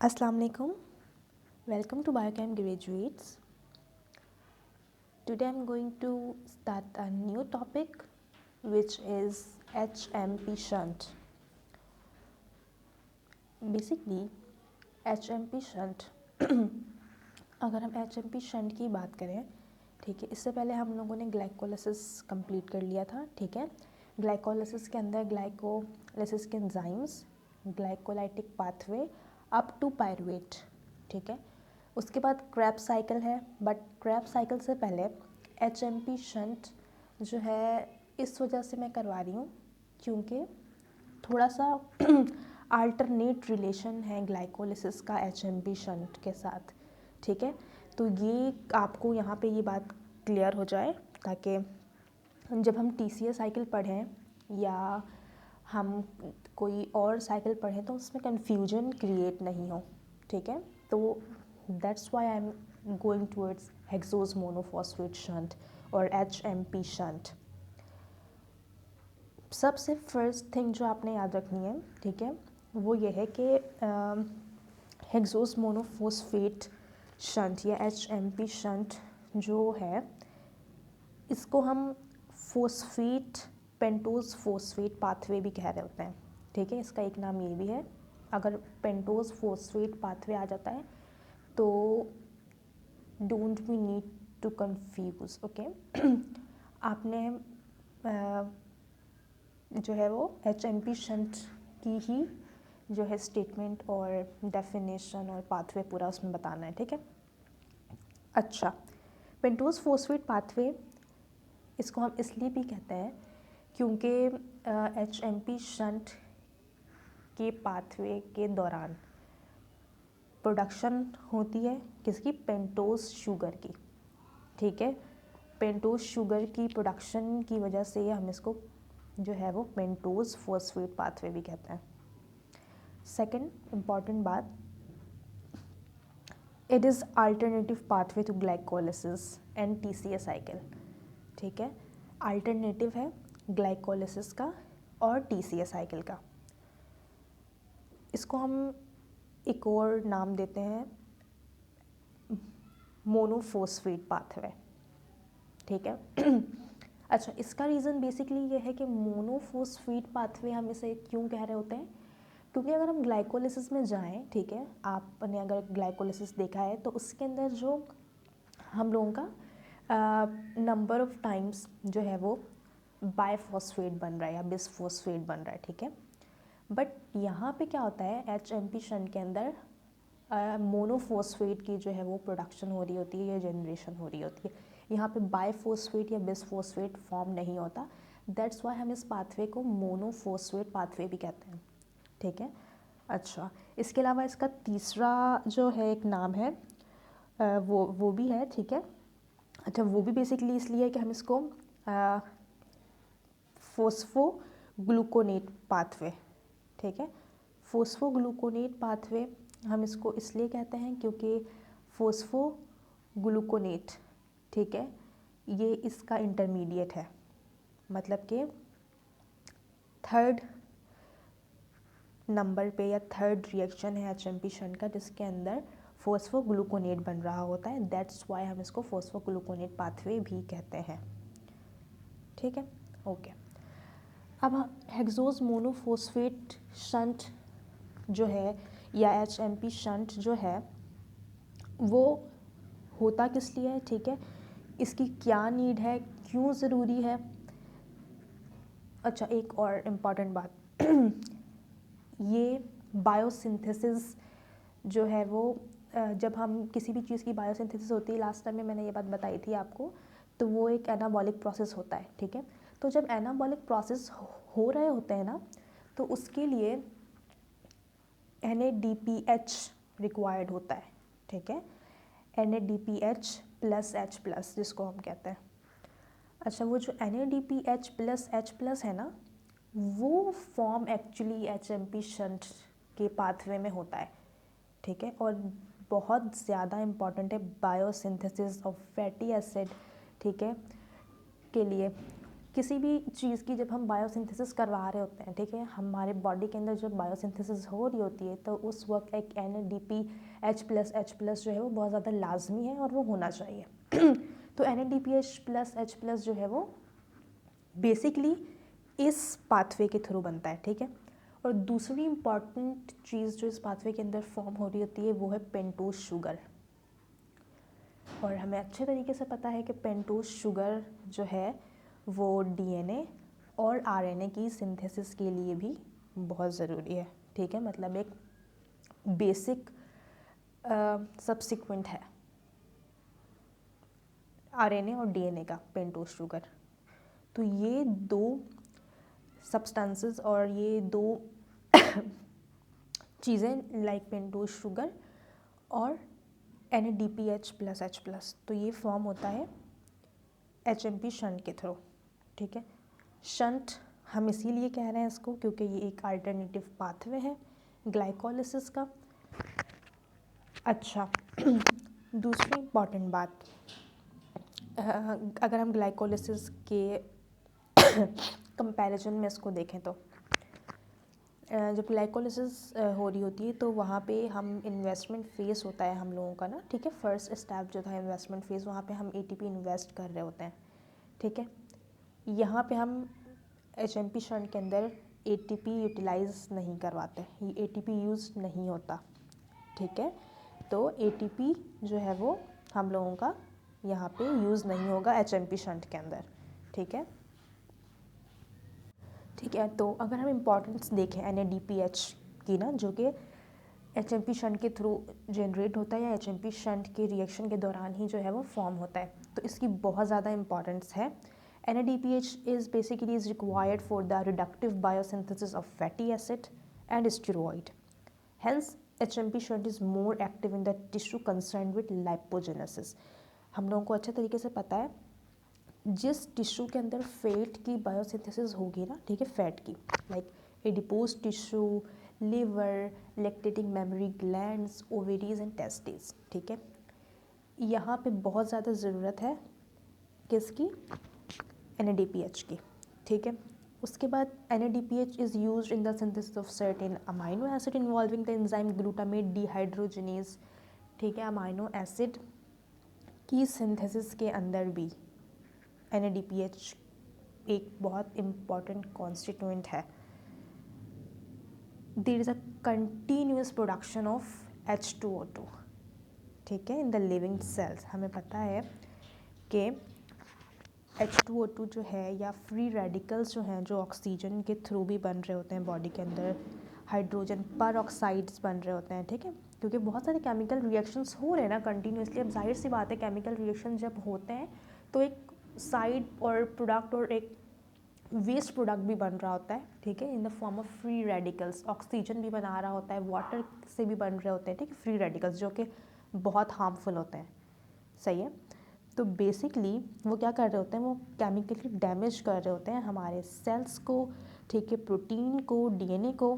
Assalamu alaikum. Welcome to Biochem graduates. Today I'm going to start a new topic which is HMP shunt. Basically HMP shunt अगर हम HMP shunt की बात करें, ठीक है, इससे पहले हम लोगों ने ग्लाइकोलाइसिस कंप्लीट कर लिया था, ठीक है। ग्लाइकोलाइसिस के अंदर ग्लाइकोलाइसिस के enzymes, glycolytic pathway up to pyruvate, ठीक है। उसके बाद क्रैब साइकिल है, बट क्रैब साइकिल से पहले HMP शंट जो है इस वजह से मैं करवा रही हूँ क्योंकि थोड़ा सा अल्टरनेट रिलेशन है ग्लाइकोलिसिस का HMP शंट के साथ, ठीक है। तो ये आपको यहाँ पे ये बात क्लियर हो जाए ताकि जब हम TCA साइकिल पढ़ें या हम कोई और साइकिल पढ़ें तो उसमें कन्फ्यूजन क्रिएट नहीं हो, ठीक है। तो that's why I am going towards hexose monophosphate shunt और HMP शंट। सबसे फर्स्ट थिंग जो आपने याद रखनी है, ठीक है, वो ये है कि हेक्सोस मोनोफॉस्फेट शंट या HMP शंट जो है इसको हम फोस्फेट पेंटोज फोस्फेट पाथवे भी कह रहे होते हैं, ठीक है। इसका एक नाम ये भी है। अगर पेंटोज फोस्फेट पाथवे आ जाता है तो don't we need to confuse, okay. आपने जो है वो HMP शंट की ही जो है स्टेटमेंट और डेफिनेशन और पाथवे पूरा उसमें बताना है, ठीक है। अच्छा, पेंटोज फोस्फेट पाथवे इसको हम इसलिए भी कहते हैं क्योंकि HMP शंट के पाथवे के दौरान प्रोडक्शन होती है किसकी, पेंटोज शुगर की, ठीक है। पेंटोज शुगर की प्रोडक्शन की वजह से हम इसको जो है वो पेंटोज फोस्फेट पाथवे भी कहते हैं। सेकंड इम्पॉर्टेंट बात, it is alternative pathway to glycolysis and TCA cycle, ठीक है। अल्टरनेटिव है ग्लाइकोलिसिस का और TCA साइकिल का। इसको हम एक और नाम देते हैं मोनोफॉस्फेट पाथवे, ठीक है। अच्छा, इसका रीज़न बेसिकली ये है कि मोनोफॉस्फेट पाथवे हम इसे क्यों कह रहे होते हैं, क्योंकि अगर हम ग्लाइकोलिसिस में जाएं, ठीक है, आपने अगर ग्लाइकोलिसिस देखा है तो उसके अंदर जो हम लोगों का नंबर ऑफ टाइम्स जो है वो बायफॉस्फेट बन रहा है या बिसफॉस्फेट बन रहा है, ठीक है। बट यहाँ पे क्या होता है HMP शंट के अंदर मोनोफॉस्फेट की जो है वो प्रोडक्शन हो रही होती है या जनरेशन हो रही होती है। यहाँ पे बायफॉस्फेट या बिसफॉस्फेट फॉर्म नहीं होता, दैट्स वाई हम इस पाथवे को मोनोफॉस्फेट पाथवे भी कहते हैं, ठीक है। अच्छा, इसके अलावा इसका तीसरा जो है एक नाम है वो भी है, ठीक है। अच्छा, वो भी बेसिकली इसलिए कि हम इसको फोस्फोग्लूकोनेट पाथवे, ठीक है। फोस्फोग्लूकोनेट पाथवे हम इसको इसलिए कहते हैं क्योंकि फोस्फोग्लूकोनेट, ठीक है, ये इसका इंटरमीडिएट है, मतलब कि थर्ड नंबर पे या थर्ड रिएक्शन है HMP शंट का जिसके अंदर फोस्फोग्लूकोनेट बन रहा होता है, दैट्स वाई हम इसको फोस्फोग्लूकोनेट पाथवे भी कहते हैं, ठीक है, ओके। अब हेक्सोस मोनोफॉस्फेट शंट जो है या HMP शंट जो है वो होता किस लिए है, ठीक है, इसकी क्या नीड है, क्यों ज़रूरी है। अच्छा, एक और इम्पॉर्टेंट बात ये बायोसिंथेसिस जो है वो जब हम किसी भी चीज़ की बायोसिंथेसिस होती है, लास्ट टाइम में मैंने ये बात बताई थी आपको, तो वो एक एनाबॉलिक प्रोसेस होता है, ठीक है। तो जब एनाबॉलिक प्रोसेस हो रहे होते हैं ना तो उसके लिए NADPH रिक्वायर्ड होता है, ठीक है, NADPH प्लस H प्लस जिसको हम कहते हैं। अच्छा, वो जो NADPH प्लस H प्लस है ना वो फॉर्म एक्चुअली HMP शंट के पाथवे में होता है, ठीक है, और बहुत ज़्यादा इम्पॉर्टेंट है बायोसिंथेसिस ऑफ फैटी एसिड, ठीक है, के लिए। किसी भी चीज़ की जब हम बायोसिंथेसिस करवा रहे होते हैं, ठीक है, हमारे बॉडी के अंदर जब बायोसिंथेसिस हो रही होती है तो उस वक्त एक NADPH+H+ जो है वो बहुत ज़्यादा लाजमी है और वो होना चाहिए। तो NADPH+H+ जो है वो बेसिकली इस पाथवे के थ्रू बनता है, ठीक है। और दूसरी इम्पॉर्टेंट चीज़ जो इस पाथवे के अंदर फॉर्म हो रही होती है वो है पेंटोज शुगर। और हमें अच्छे तरीके से पता है कि पेंटोज शुगर जो है वो DNA और RNA की सिंथेसिस के लिए भी बहुत ज़रूरी है, ठीक है, मतलब एक बेसिक सब्सिक्वेंट है RNA और DNA का पेंटोज शुगर। तो ये दो सब्सटेंसेस और ये दो चीज़ें लाइक पेंटोज शुगर और NADPH+H+, तो ये फॉर्म होता है HMP शंट के थ्रू, ठीक है। शंट हम इसीलिए कह रहे हैं इसको क्योंकि ये एक अल्टरनेटिव पाथवे है ग्लाइकोलिसिस का। अच्छा दूसरी इम्पॉर्टेंट बात, अगर हम ग्लाइकोलिसिस के कंपैरिजन में इसको देखें तो जब ग्लाइकोलिसिस हो रही होती है तो वहाँ पे हम इन्वेस्टमेंट फेस होता है हम लोगों का ना, ठीक है। फर्स्ट स्टेप जो था इन्वेस्टमेंट फेस, वहाँ पे हम ATP इन्वेस्ट कर रहे होते हैं, ठीक है। यहाँ पे हम HMP शंट के अंदर ATP यूटिलाइज नहीं करवाते, ये ATP यूज़ नहीं होता, ठीक है। तो ATP जो है वो हम लोगों का यहाँ पे यूज़ नहीं होगा HMP शंट के अंदर, ठीक है। ठीक है, तो अगर हम इम्पॉर्टेंस देखें NADPH की ना, जो कि HMP शंट के थ्रू जनरेट होता है या HMP शंट के रिएक्शन के दौरान ही जो है वो फॉर्म होता है, तो इसकी बहुत ज़्यादा इम्पॉर्टेंस है। NADPH is basically is required for the reductive biosynthesis of fatty acid and steroid. Hence, HMP shunt is more active in the tissue concerned with lipogenesis. हम लोगों को अच्छे तरीके से पता है जिस टिश्यू के अंदर फैट की बायोसिंथेसिस होगी ना, ठीक है, फैट की, like adipose tissue, liver, lactating mammary glands, ovaries and testis, ठीक है। यहाँ पे बहुत ज़्यादा ज़रूरत है किसकी, NADPH की, ठीक है। उसके बाद NADPH is used in the synthesis of certain amino acid involving the enzyme glutamate dehydrogenase, ठीक है। अमाइनो एसिड की सिंथेसिस के अंदर भी NADPH एक बहुत इम्पॉर्टेंट कॉन्स्टिट्यूएंट है। There is a continuous production of H2O2, ठीक है, इन द लिविंग सेल्स। हमें पता है कि H2O2 जो है या फ्री रेडिकल्स जो हैं, जो ऑक्सीजन के थ्रू भी बन रहे होते हैं बॉडी के अंदर, हाइड्रोजन पर ऑक्साइड्स बन रहे होते हैं, ठीक है, क्योंकि बहुत सारे केमिकल रिएक्शंस हो रहे हैं ना कंटिन्यूसली। अब जाहिर सी बात है केमिकल रिएक्शन जब होते हैं तो एक साइड और प्रोडक्ट और एक वेस्ट प्रोडक्ट भी बन रहा होता है, ठीक है, in the form of free radicals. Oxygen भी बना रहा होता है, वाटर से भी बन रहे होते हैं, ठीक है, फ्री रेडिकल्स जो कि बहुत हार्मफुल होते हैं, सही है। तो बेसिकली वो क्या कर रहे होते हैं, वो केमिकली डैमेज कर रहे होते हैं हमारे सेल्स को, ठीक है, प्रोटीन को, DNA को।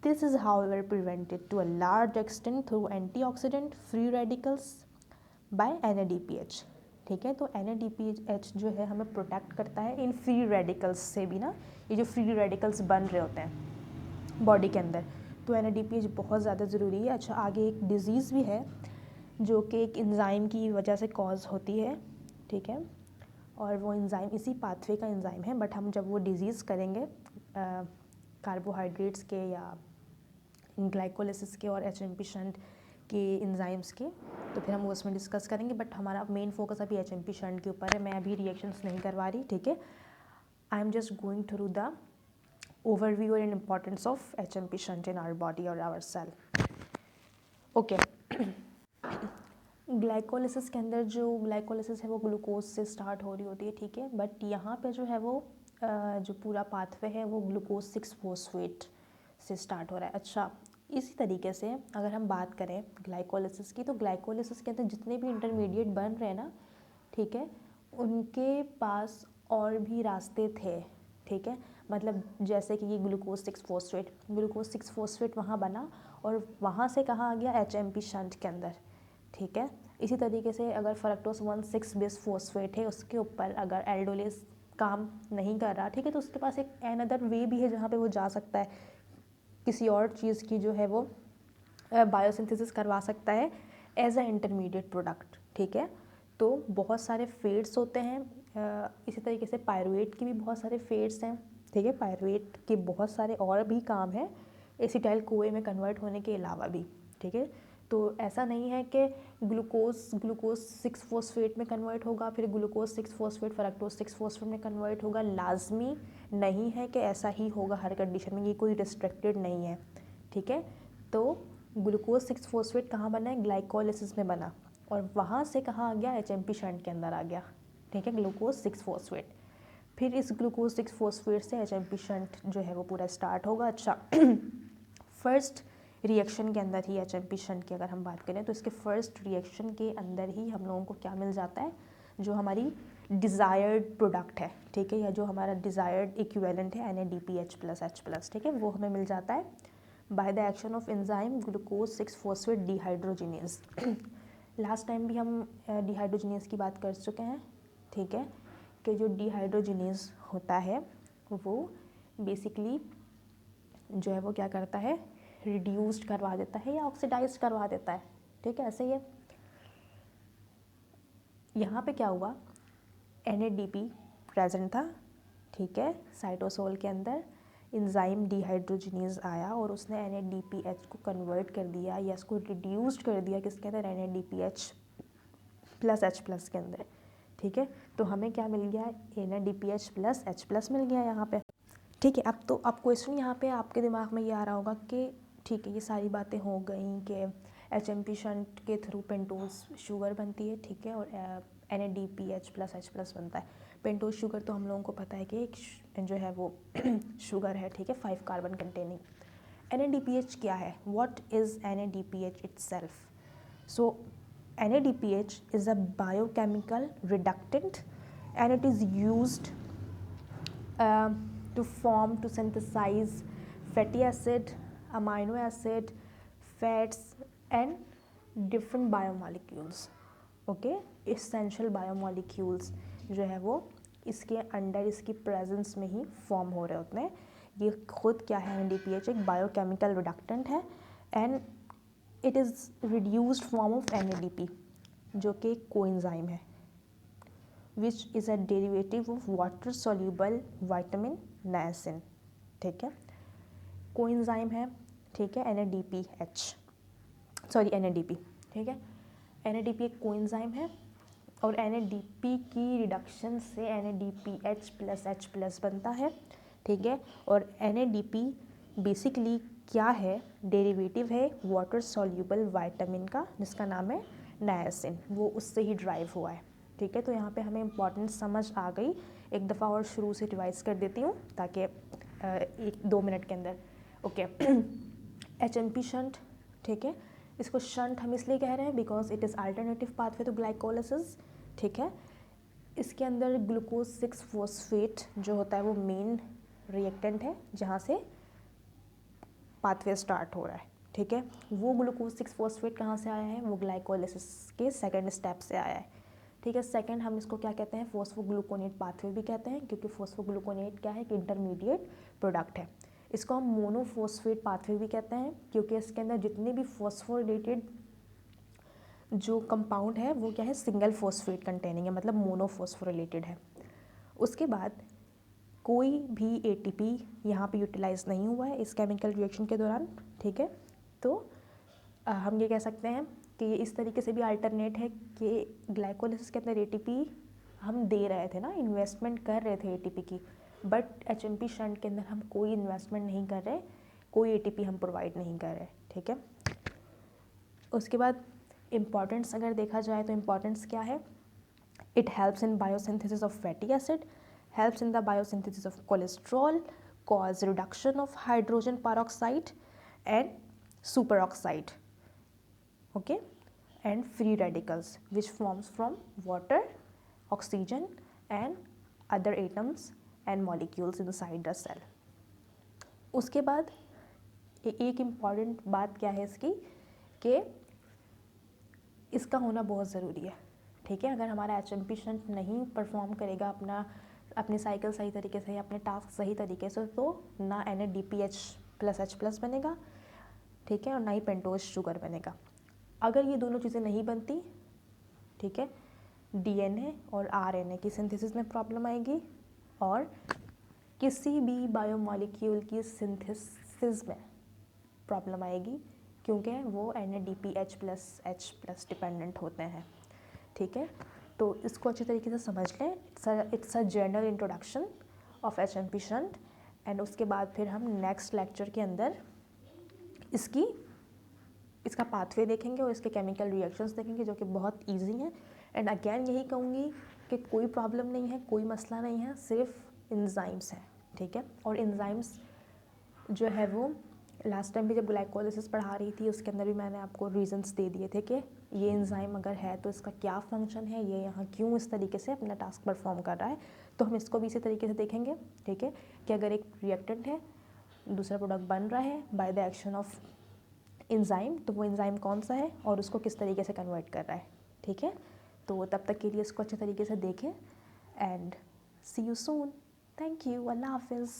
This is however prevented to a large extent through antioxidant free radicals by NADPH, ठीक है। तो NADPH जो है हमें प्रोटेक्ट करता है इन फ्री रेडिकल्स से भी ना, ये जो फ्री रेडिकल्स बन रहे होते हैं बॉडी के अंदर, तो NADPH बहुत ज़्यादा ज़रूरी है। अच्छा, आगे एक डिज़ीज़ भी है जो कि एक एंजाइम की वजह से कॉज होती है, ठीक है, और वो एंजाइम इसी पाथवे का एंजाइम है, बट हम जब वो डिज़ीज़ करेंगे कार्बोहाइड्रेट्स के या ग्लाइकोलिसिस के और HMP शंट के एंजाइम्स के, तो फिर हम वो उसमें डिस्कस करेंगे। बट हमारा मेन फोकस अभी HMP शंट के ऊपर है। मैं अभी रिएक्शंस नहीं करवा रही, ठीक है, I am just going through the overview and importance of HMP shunt in our body और आवर सेल। ओके, ग्लाइकोलिसिस के अंदर जो ग्लाइकोलिसिस है वो ग्लूकोज से स्टार्ट हो रही होती है, ठीक है, बट यहाँ पे जो है वो जो पूरा पाथवे है वो ग्लूकोज 6 फोस्फेट से स्टार्ट हो रहा है। अच्छा, इसी तरीके से अगर हम बात करें ग्लाइकोलिसिस की, तो ग्लाइकोलिसिस के अंदर जितने भी इंटरमीडिएट बन रहे हैं ना, ठीक है, उनके पास और भी रास्ते थे, ठीक है, मतलब जैसे कि ये ग्लूकोज 6 फोस्फेट वहाँ बना और वहाँ से कहाँ आ गया, HMP शंट के अंदर, ठीक है। इसी तरीके से अगर फ्रक्टोज 1,6 बिस फोस्फेट है, उसके ऊपर अगर एल्डोलेस काम नहीं कर रहा, ठीक है, तो उसके पास एक अनदर वे भी है जहाँ पे वो जा सकता है, किसी और चीज़ की जो है वो बायोसिंथेसिस करवा सकता है एज अ इंटरमीडिएट प्रोडक्ट, ठीक है। तो बहुत सारे फेड्स होते हैं, इसी तरीके से पायरुवेट की भी बहुत सारे फेड्स हैं, ठीक है। पायरुवेट के बहुत सारे और भी काम हैं एसिटाइल कोए में कन्वर्ट होने के अलावा भी, ठीक है। तो ऐसा नहीं है कि ग्लूकोज 6 फॉस्फेट में कन्वर्ट होगा, फिर ग्लूकोज 6 फॉस्फेट फ्रक्टोज 6 फॉस्फेट में कन्वर्ट होगा, लाजमी नहीं है कि ऐसा ही होगा हर कंडीशन में, ये कोई रिस्ट्रिक्टेड नहीं है, ठीक है। तो ग्लूकोज 6 फॉस्फेट कहाँ बना है, ग्लाइकोलाइसिस में बना, और वहाँ से कहाँ आ गया, एचएमपी शंट के अंदर आ गया, ठीक है, ग्लूकोज 6 फॉस्फेट। फिर इस ग्लूकोज 6 फॉस्फेट से एचएमपी शंट जो है वो पूरा स्टार्ट होगा। अच्छा फर्स्ट रिएक्शन के अंदर ही एचएमपी शंट की अगर हम बात करें तो इसके फर्स्ट रिएक्शन के अंदर ही हम लोगों को क्या मिल जाता है, जो हमारी डिज़ायर्ड प्रोडक्ट है, ठीक है, या जो हमारा डिज़ायर्ड इक्विवेलेंट है NADPH+H+, ठीक है, वो हमें मिल जाता है by the action of enzyme glucose 6 phosphate dehydrogenase. Last time भी हम डिहाइड्रोजिनेज की बात कर चुके हैं, ठीक है, कि जो डिहाइड्रोजिनेज होता है वो बेसिकली जो है वो क्या करता है, रिड्यूस्ड करवा देता है या ऑक्सीडाइज करवा देता है, ठीक है। ऐसे ही यहाँ पे क्या हुआ, NADP प्रेजेंट था, ठीक है, साइटोसोल के अंदर एंजाइम डिहाइड्रोजिनेज आया और उसने NADPH को कन्वर्ट कर दिया या इसको रिड्यूस्ड कर दिया किसके अंदर, NADPH+H+ के अंदर, ठीक है। तो हमें क्या मिल गया, NADPH+H+ मिल गया यहाँ पे, ठीक है। अब क्वेश्चन यहाँ पे आपके दिमाग में ये आ रहा होगा कि ठीक है, ये सारी बातें हो गई कि एचएमपी शंट के थ्रू पेंटोज शुगर बनती है, ठीक है, और NADPH+H+ बनता है। पेंटोज शुगर तो हम लोगों को पता है कि एक जो है वो शुगर है, ठीक है, 5 कार्बन कंटेनिंग। NADPH क्या है, what is NADPH itself? So NADPH is a biochemical reductant and it is used to synthesize fatty acid, amino acid, fats and different biomolecules, okay, essential biomolecules जो है वो इसके under इसकी presence में ही form हो रहे होते हैं। ये खुद क्या है, NADPH एक बायोकेमिकल रिडक्टेंट है and it is reduced form of NADP जो कि कोएंजाइम है, which is a derivative of water soluble vitamin niacin, ठीक है, कोएंजाइम है, ठीक है, NADP, ठीक है। NADP एक कोएंजाइम है और NADP की रिडक्शन से NADPH+H+ बनता है, ठीक है। और NADP बेसिकली क्या है, डेरिवेटिव है वाटर सोल्यूबल विटामिन का जिसका नाम है नायसिन, वो उससे ही ड्राइव हुआ है, ठीक है। तो यहाँ पे हमें इम्पॉर्टेंस समझ आ गई, एक दफ़ा और शुरू से रिवाइज कर देती हूँ ताकि 1-2 मिनट के अंदर, ओके। एचएमपी शंट, ठीक है, इसको शंट हम इसलिए कह रहे हैं because it is alternative pathway to glycolysis, ठीक है। इसके अंदर ग्लूकोज 6 फॉस्फेट जो होता है वो मेन रिएक्टेंट है जहाँ से पाथवे स्टार्ट हो रहा है, ठीक है। वो ग्लूकोज 6 फॉस्फेट कहाँ से आया है, वो ग्लाइकोलाइसिस के सेकंड स्टेप से आया है, ठीक है। सेकंड हम इसको क्या कहते हैं, फॉस्फोग्लूकोनेट पाथवे भी कहते हैं क्योंकि फॉस्फोग्लूकोनेट क्या है, एक इंटरमीडिएट प्रोडक्ट है। इसको हम मोनोफॉस्फेट पाथवे भी कहते हैं क्योंकि इसके अंदर जितने भी फॉस्फोरिलेटेड जो कंपाउंड है वो क्या है, सिंगल फॉस्फेट कंटेनिंग है, मतलब मोनोफॉस्फोरिलेटेड है। उसके बाद कोई भी ATP यहाँ पे यूटिलाइज नहीं हुआ है इस केमिकल रिएक्शन के दौरान, ठीक है। तो हम ये कह सकते हैं कि ये इस तरीके से भी अल्टरनेट है कि ग्लाइकोलाइसिस के अंदर ATP हम दे रहे थे ना, इन्वेस्टमेंट कर रहे थे ATP की, बट एचएमपी शंट के अंदर हम कोई इन्वेस्टमेंट नहीं कर रहे, कोई ATP हम प्रोवाइड नहीं कर रहे, ठीक है। उसके बाद इम्पॉर्टेंस अगर देखा जाए तो इम्पॉर्टेंस क्या है, it helps in biosynthesis of fatty acid, helps in the biosynthesis of cholesterol, cause reduction of hydrogen peroxide and superoxide, okay, and free radicals which forms from water, oxygen and other atoms and molecules inside the cell. उसके बाद एक important बात क्या है इसकी कि इसका होना बहुत ज़रूरी है, ठीक है। अगर हमारा एचएमपी शंट नहीं परफॉर्म करेगा अपना अपनी साइकिल सही तरीके से, अपने टास्क सही तरीके से, तो ना NADPH+H+ बनेगा, ठीक है, और ना ही पेंटोज शुगर बनेगा। अगर ये दोनों चीज़ें नहीं बनती, ठीक है, DNA और RNA की सिंथेसिस में प्रॉब्लम आएगी और किसी भी बायोमॉलिक्यूल की सिंथेसिस में प्रॉब्लम आएगी, क्योंकि वो NADPH+H+ डिपेंडेंट होते हैं, ठीक है। तो इसको अच्छी तरीके से समझ लें। It's a general introduction of HMP shunt, and उसके बाद फिर हम नेक्स्ट लेक्चर के अंदर इसका पाथवे देखेंगे और इसके केमिकल रिएक्शंस देखेंगे, जो कि बहुत इजी हैं। एंड अगेन यही कहूँगी कि कोई प्रॉब्लम नहीं है, कोई मसला नहीं है, सिर्फ एंजाइम्स हैं, ठीक है। और एंजाइम्स जो है वो लास्ट टाइम भी जब ग्लाइकोलिसिस पढ़ा रही थी उसके अंदर भी मैंने आपको रीजंस दे दिए थे कि ये एंजाइम अगर है तो इसका क्या फंक्शन है, ये यहाँ क्यों इस तरीके से अपना टास्क परफॉर्म कर रहा है। तो हम इसको भी इसी तरीके से देखेंगे, ठीक है, कि अगर एक रिएक्टेंट है, दूसरा प्रोडक्ट बन रहा है by the action of enzyme, तो वो एंजाइम कौन सा है और उसको किस तरीके से कन्वर्ट कर रहा है, ठीक है। तो तब तक के लिए इसको अच्छे तरीके से देखें and see you soon. Thank you, अल्लाह हाफिज़।